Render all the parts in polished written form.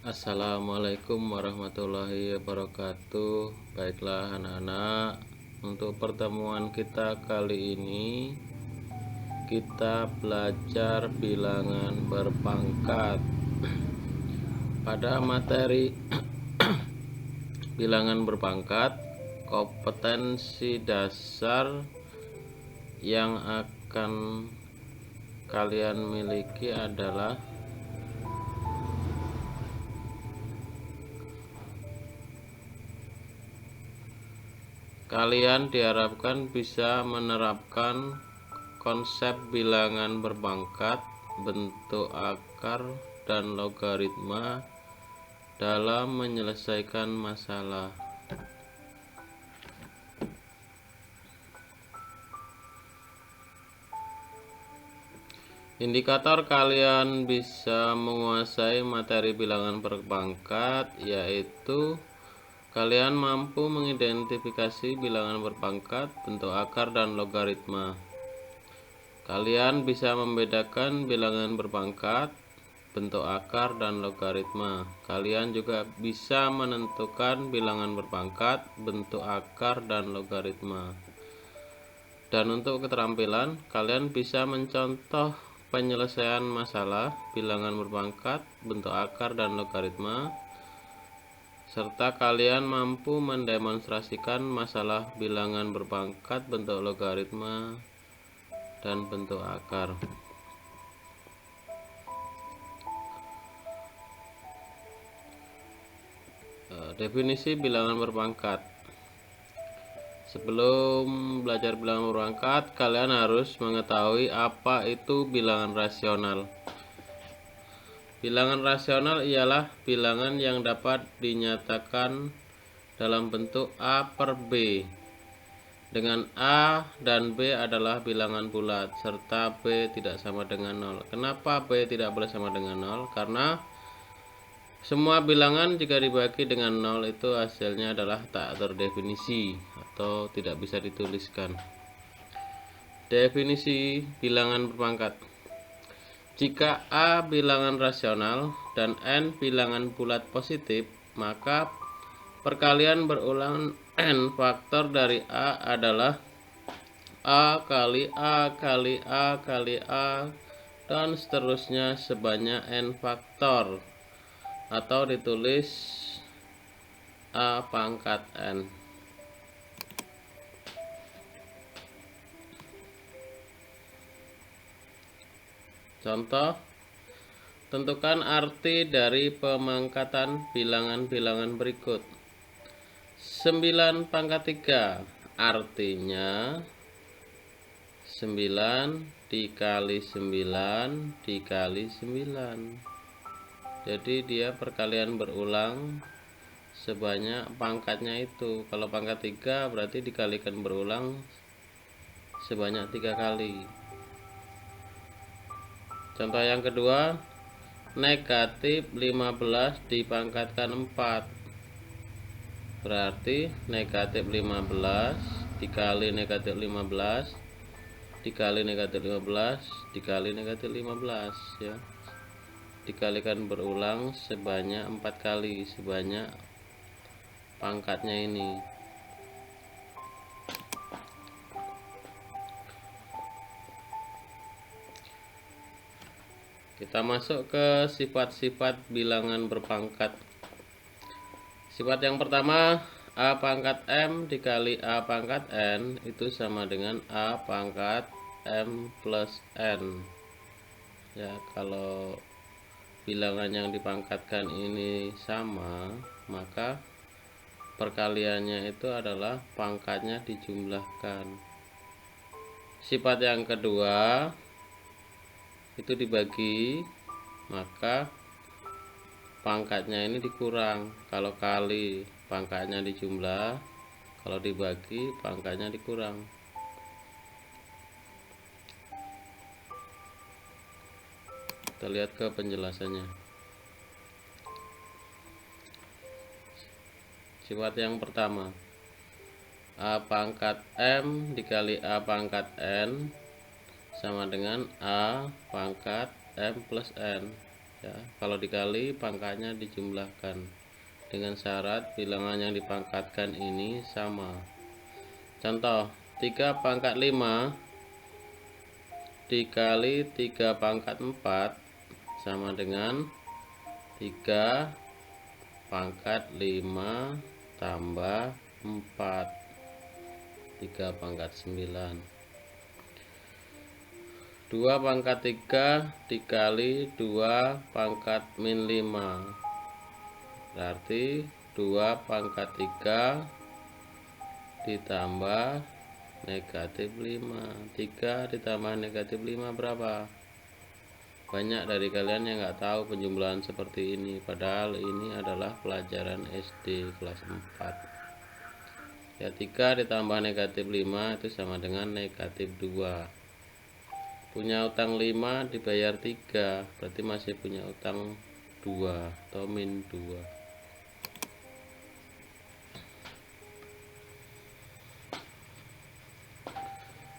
Assalamualaikum warahmatullahi wabarakatuh. Baiklah anak-anak, untuk pertemuan kita kali ini kita belajar bilangan berpangkat. Pada materi bilangan berpangkat, kompetensi dasar yang akan kalian miliki adalah kalian diharapkan bisa menerapkan konsep bilangan berpangkat, bentuk akar, dan logaritma dalam menyelesaikan masalah. Indikator kalian bisa menguasai materi bilangan berpangkat yaitu kalian mampu mengidentifikasi bilangan berpangkat, bentuk akar, dan logaritma. Kalian bisa membedakan bilangan berpangkat, bentuk akar, dan logaritma. Kalian juga bisa menentukan bilangan berpangkat, bentuk akar, dan logaritma. Dan untuk keterampilan, kalian bisa mencontoh penyelesaian masalah bilangan berpangkat, bentuk akar, dan logaritma, serta kalian mampu mendemonstrasikan masalah bilangan berpangkat, bentuk logaritma, dan bentuk akar. Definisi bilangan berpangkat. Sebelum belajar bilangan berpangkat, kalian harus mengetahui apa itu bilangan rasional. Bilangan rasional ialah bilangan yang dapat dinyatakan dalam bentuk A per B, dengan A dan B adalah bilangan bulat, serta B tidak sama dengan 0. Kenapa B tidak boleh sama dengan 0? Karena semua bilangan jika dibagi dengan 0 itu hasilnya adalah tak terdefinisi atau tidak bisa dituliskan. Definisi bilangan berpangkat. Jika A bilangan rasional dan N bilangan bulat positif, maka perkalian berulang N faktor dari A adalah A kali A kali A kali A dan seterusnya sebanyak N faktor, atau ditulis A pangkat N. Contoh, tentukan arti dari pemangkatan bilangan-bilangan berikut. 9 pangkat 3 artinya 9 dikali 9 dikali 9. Jadi dia perkalian berulang sebanyak pangkatnya itu. Kalau pangkat 3 berarti dikalikan berulang sebanyak 3 kali. Contoh yang kedua, negatif 15 dipangkatkan 4. Berarti negatif 15 dikali negatif 15 dikali negatif 15 dikali negatif 15 ya. Dikalikan berulang sebanyak 4 kali, sebanyak pangkatnya ini. Kita masuk ke sifat-sifat bilangan berpangkat. Sifat yang pertama, A pangkat M dikali A pangkat N itu sama dengan A pangkat M plus N. Ya, kalau bilangan yang dipangkatkan ini sama, maka perkaliannya itu adalah pangkatnya dijumlahkan. Sifat yang kedua, itu dibagi, maka pangkatnya ini dikurang. Kalau kali pangkatnya dijumlah, kalau dibagi pangkatnya dikurang. Kita lihat ke penjelasannya. Sifat yang pertama, A pangkat M dikali A pangkat N sama dengan A pangkat M plus N. ya. Kalau dikali pangkatnya dijumlahkan dengan syarat bilangan yang dipangkatkan ini sama. Contoh 3 pangkat 5 dikali 3 pangkat 4 sama dengan 3 pangkat 5 tambah 4, 3 pangkat 9. 2 pangkat 3 dikali 2 pangkat min 5, berarti 2 pangkat 3 ditambah negatif 5. 3 ditambah negatif 5 berapa? Banyak dari kalian yang nggak tahu penjumlahan seperti ini, padahal ini adalah pelajaran SD kelas 4 ya. 3 ditambah negatif 5 itu sama dengan negatif 2. Punya utang 5 dibayar 3, berarti masih punya utang 2 atau min 2.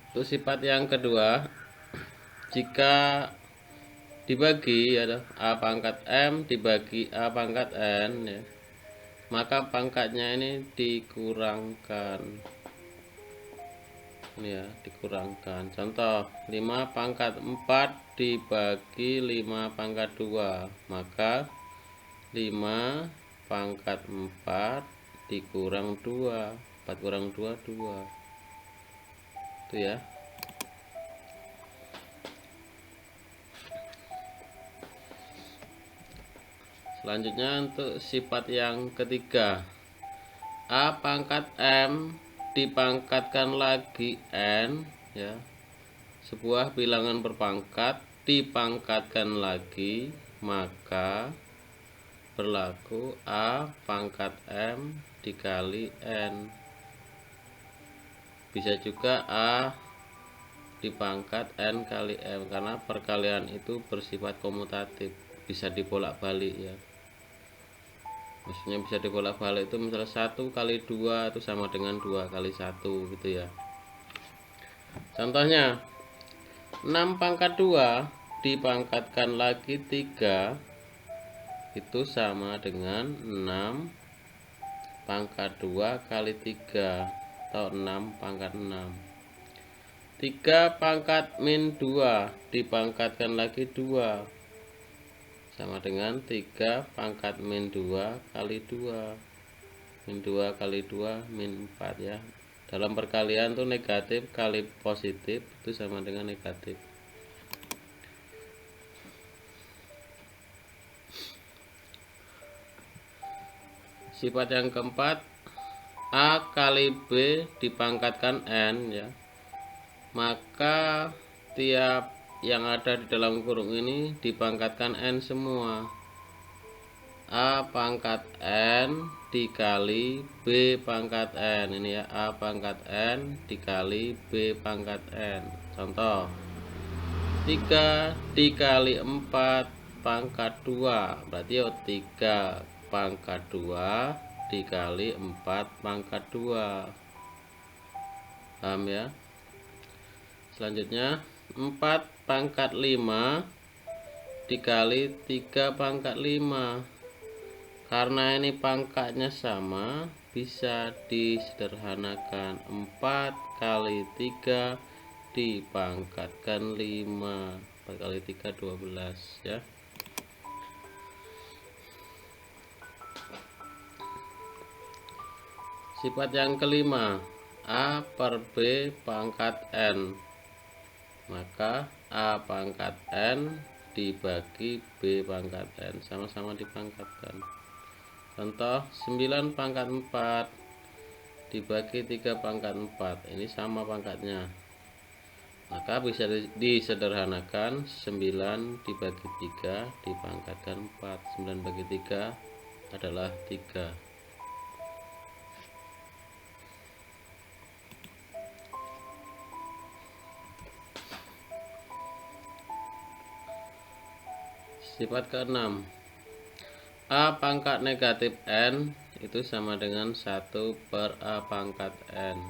Untuk sifat yang kedua, jika dibagi ada A pangkat M dibagi A pangkat N ya, maka pangkatnya ini dikurangkan. Ini ya, dikurangkan. Contoh 5 pangkat 4 dibagi 5 pangkat 2, maka 5 pangkat 4 dikurang 2, 4 kurang 2 2. Itu ya. Selanjutnya untuk sifat yang ketiga, A pangkat M dipangkatkan lagi N ya. Sebuah bilangan berpangkat dipangkatkan lagi, maka berlaku A pangkat M dikali N. Bisa juga A dipangkat N kali M, karena perkalian itu bersifat komutatif, bisa dibolak-balik ya. Maksudnya bisa dibolak-balik itu misalnya 1 kali 2 itu sama dengan 2 kali 1 gitu ya. Contohnya 6 pangkat 2 dipangkatkan lagi 3 itu sama dengan 6 pangkat 2 kali 3 atau 6 pangkat 6. 3 pangkat min 2 dipangkatkan lagi 2 sama dengan 3 pangkat min 2 kali 2. Min 2 kali 2 min 4 ya. Dalam perkalian tuh negatif kali positif itu sama dengan negatif. Sifat yang keempat, A kali B dipangkatkan N ya. Maka tiap yang ada di dalam kurung ini dipangkatkan N semua. A pangkat N dikali B pangkat N. Ini ya, A pangkat N dikali B pangkat N. Contoh 3 dikali 4 pangkat 2, berarti 3 pangkat 2 dikali 4 pangkat 2. Paham ya? Selanjutnya 4 pangkat 5 dikali 3 pangkat 5. Karena ini pangkatnya sama, bisa disederhanakan. 4 kali 3 dipangkatkan 5. 4 kali 3 12 ya. Sifat yang kelima, A per B pangkat N. Maka A pangkat N dibagi B pangkat N, sama-sama dipangkatkan. Contoh 9 pangkat 4 dibagi 3 pangkat 4, ini sama pangkatnya, maka bisa disederhanakan. 9 dibagi 3 dipangkatkan 4. 9 bagi 3 adalah 3. Sifat ke-6, A pangkat negatif N itu sama dengan 1 per A pangkat N.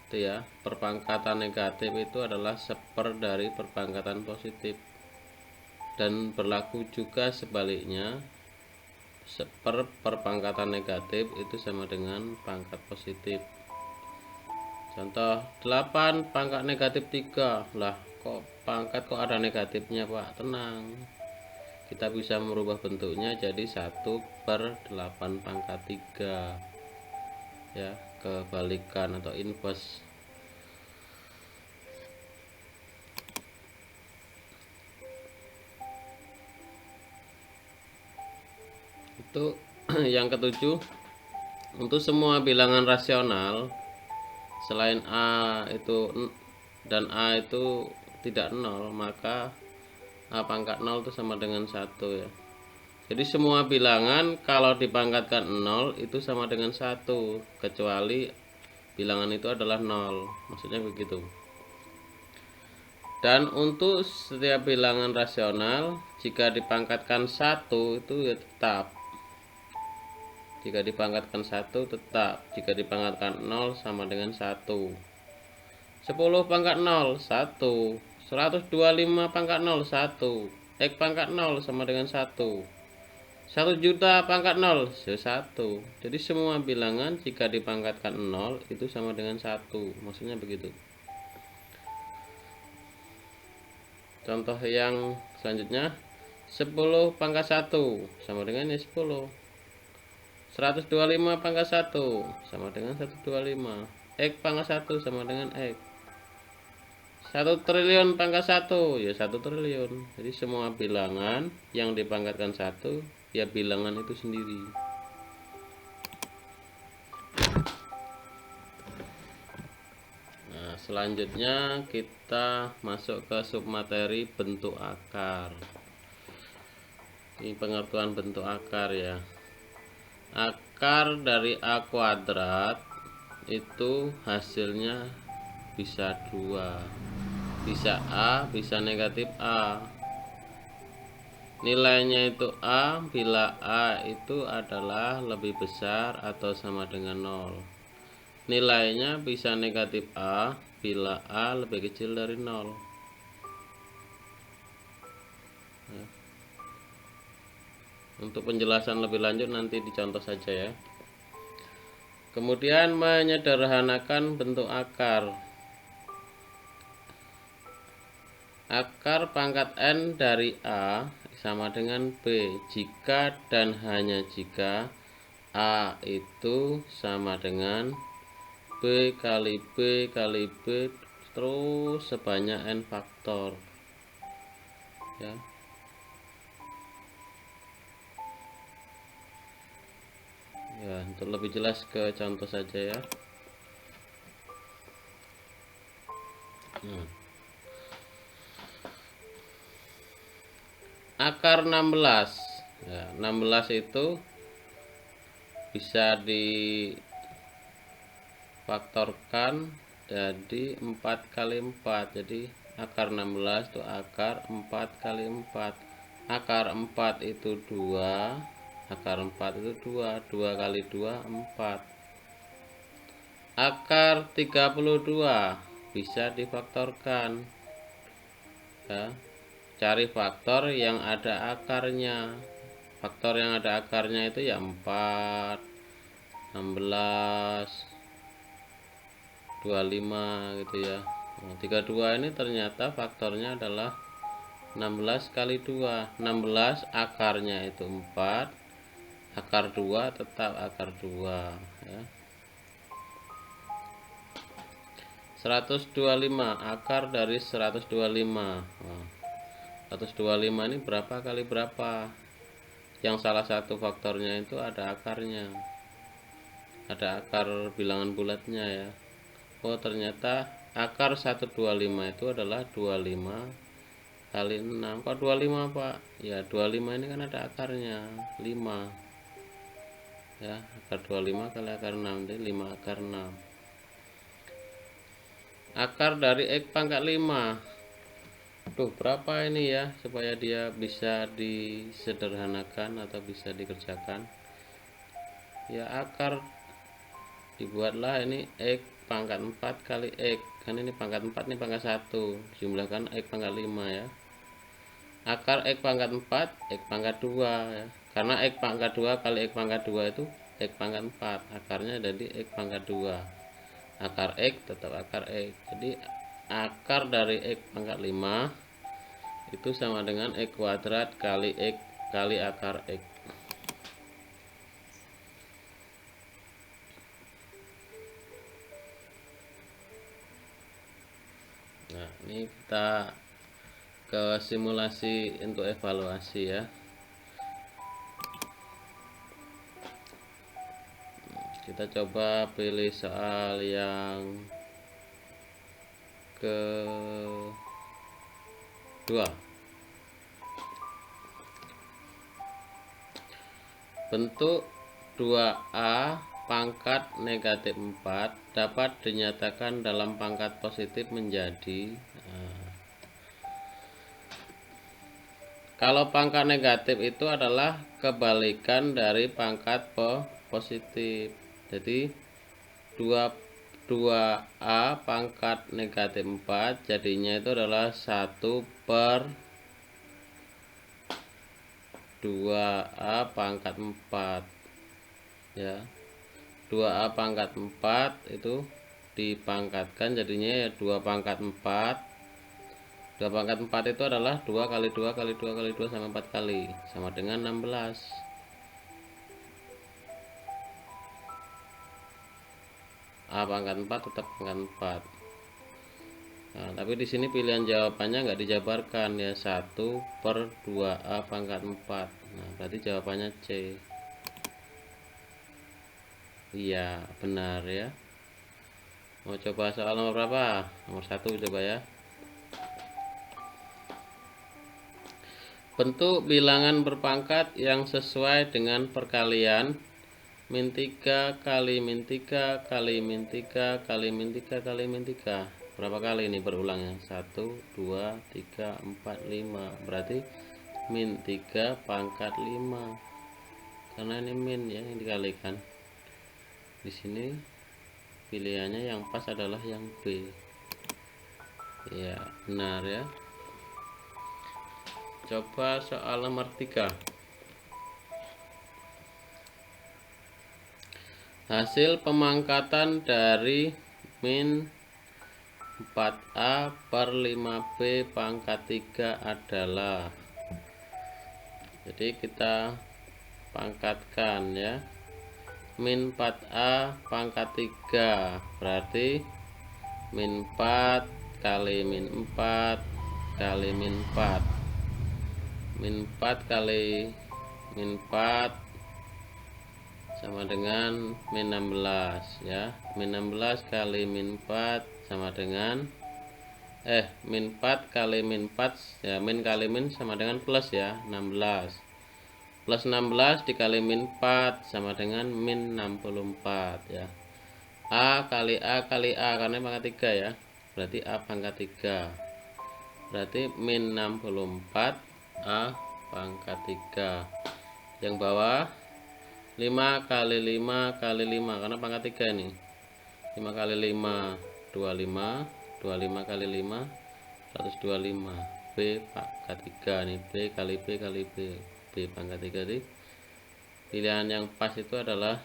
Itu ya, perpangkatan negatif itu adalah 1/4 dari perpangkatan positif. dan berlaku juga sebaliknya. Perpangkatan negatif itu sama dengan pangkat positif. Contoh 8 pangkat negatif 3. Lah kok pangkat kok ada negatifnya Pak? Tenang, kita bisa merubah bentuknya jadi 1/8 pangkat 3 ya, kebalikan atau inverse. Itu yang ketujuh, untuk semua bilangan rasional selain A itu dan A itu tidak 0, maka A pangkat 0 itu sama dengan 1 ya. Jadi semua bilangan kalau dipangkatkan 0 itu sama dengan 1, kecuali bilangan itu adalah 0, maksudnya begitu. Dan untuk setiap bilangan rasional jika dipangkatkan 1 itu ya tetap. Jika dipangkatkan 1 tetap, jika dipangkatkan 0 sama dengan 1. 10 pangkat 0 1, 125 pangkat 0 1, X pangkat 0 sama dengan 1, 1 juta pangkat 0 1. Jadi semua bilangan jika dipangkatkan 0 itu sama dengan 1, maksudnya begitu. Contoh yang selanjutnya, 10 pangkat 1 sama dengan 10. 125 pangkat 1 sama dengan 125. X pangkat 1 sama dengan X. 1 triliun pangkat 1 ya 1 triliun. Jadi semua bilangan yang dipangkatkan 1 ya bilangan itu sendiri. Nah, selanjutnya kita masuk ke submateri bentuk akar. Ini pengertian bentuk akar ya. Akar dari A kuadrat itu hasilnya bisa 2, bisa A, bisa negatif A. Nilainya itu A bila A itu adalah lebih besar atau sama dengan 0. Nilainya bisa negatif A bila A lebih kecil dari 0. Untuk penjelasan lebih lanjut nanti dicontoh saja ya. Kemudian menyederhanakan bentuk akar. Akar pangkat N dari A sama dengan B jika dan hanya jika A itu sama dengan B kali B kali B terus sebanyak N faktor ya. Ya, untuk lebih jelas ke contoh saja ya. Akar 16 ya, 16 itu bisa difaktorkan jadi 4 kali 4. Jadi akar 16 itu akar 4 kali 4. Akar 4 itu 2, akar 4 itu 2, 2 kali 2 4. Akar 32 bisa difaktorkan ya. Cari faktor yang ada akarnya. Faktor yang ada akarnya itu ya 4, 16, 25 gitu ya. 32 ini ternyata faktornya adalah 16 kali 2. 16 akarnya itu 4, akar 2 tetap akar 2 ya. 125 akar dari 125. 125 ini berapa kali berapa? Yang salah satu faktornya itu ada akarnya, ada akar bilangan bulatnya ya. Oh ternyata akar 125 itu adalah 25 kali 6. Kok 25 Pak? Ya 25 ini kan ada akarnya 5 ya, akar 25 kali akar 6 jadi 5 akar 6. Akar dari X pangkat 5. Tuh berapa ini ya, supaya dia bisa disederhanakan atau bisa dikerjakan ya. Akar dibuatlah ini X pangkat 4 kali X, kan ini pangkat 4 ini pangkat 1, jumlahkan X pangkat 5 ya. akar X pangkat 4 X pangkat 2 ya. Karena X pangkat 2 kali X pangkat 2 itu X pangkat 4, akarnya jadi X pangkat 2. Akar X tetap akar X. Jadi akar dari X pangkat 5 itu sama dengan X kuadrat kali X kali akar X. Nah, ini kita ke simulasi untuk evaluasi ya. Kita coba pilih soal yang kedua. Bentuk 2A pangkat negatif 4 dapat dinyatakan dalam pangkat positif menjadi kalau pangkat negatif itu adalah kebalikan dari pangkat positif. Jadi 2A pangkat negatif 4 jadinya itu adalah 1/2A pangkat 4 ya. 2A pangkat 4 itu dipangkatkan jadinya ya 2 pangkat 4. 2 pangkat 4 itu adalah 2 kali 2 kali 2 kali 2 sama 4 kali, sama dengan 16. A pangkat 4 tetap pangkat 4. Nah, tapi di sini pilihan jawabannya nggak dijabarkan ya, 1/2A pangkat 4. Nah, berarti jawabannya C. Iya, benar ya. Mau coba soal nomor berapa? Nomor 1 coba ya. Bentuk bilangan berpangkat yang sesuai dengan perkalian min 3 kali min 3 kali min 3 kali min 3 kali min 3. Berapa kali ini berulangnya? 1, 2, 3, 4, 5. Berarti min 3 pangkat 5. Karena ini min ya yang dikalikan. Di sini pilihannya yang pas adalah yang B. Ya, benar ya. Coba soal nomor 3. Hasil pemangkatan dari min 4A per 5B pangkat 3 adalah, jadi kita pangkatkan ya, min 4A pangkat 3 berarti min 4 kali min 4 kali min 4, min 4 kali min 4 sama dengan min 16 ya. Min 16 kali min 4 sama dengan min 4 kali min 4 ya, min kali min sama dengan plus ya, 16. Plus 16 dikali min 4 sama dengan min 64 ya. A kali A kali A karena pangkat 3 ya. Berarti A pangkat 3. Berarti min 64 A pangkat 3. Yang bawah 5 kali 5 kali 5 karena pangkat 3 ini. 5 kali 5 25, 25 kali 5 125. B pangkat 3 nih, B kali B kali B. B pangkat 3 tadi. Pilihan yang pas itu adalah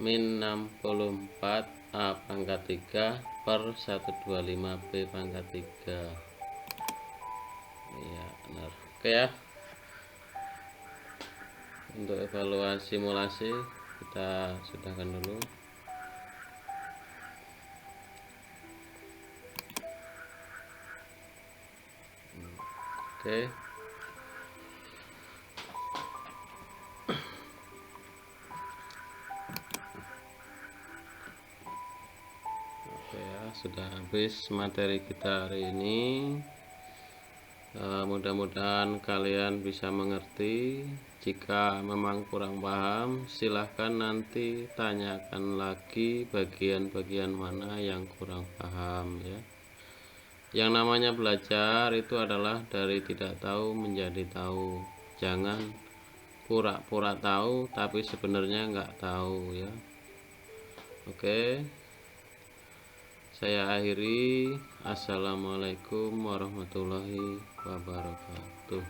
min 64 A pangkat 3 per 125 B pangkat 3. Iya, benar. Oke ya. Untuk evaluasi simulasi kita sudahkan dulu. Oke. Oke ya, sudah habis materi kita hari ini. Mudah-mudahan kalian bisa mengerti. Jika memang kurang paham, silahkan nanti tanyakan lagi bagian-bagian mana yang kurang paham ya. Yang namanya belajar itu adalah dari tidak tahu menjadi tahu. Jangan pura-pura tahu tapi sebenarnya nggak tahu ya. Oke, Saya akhiri. Assalamualaikum warahmatullahi wabarakatuh.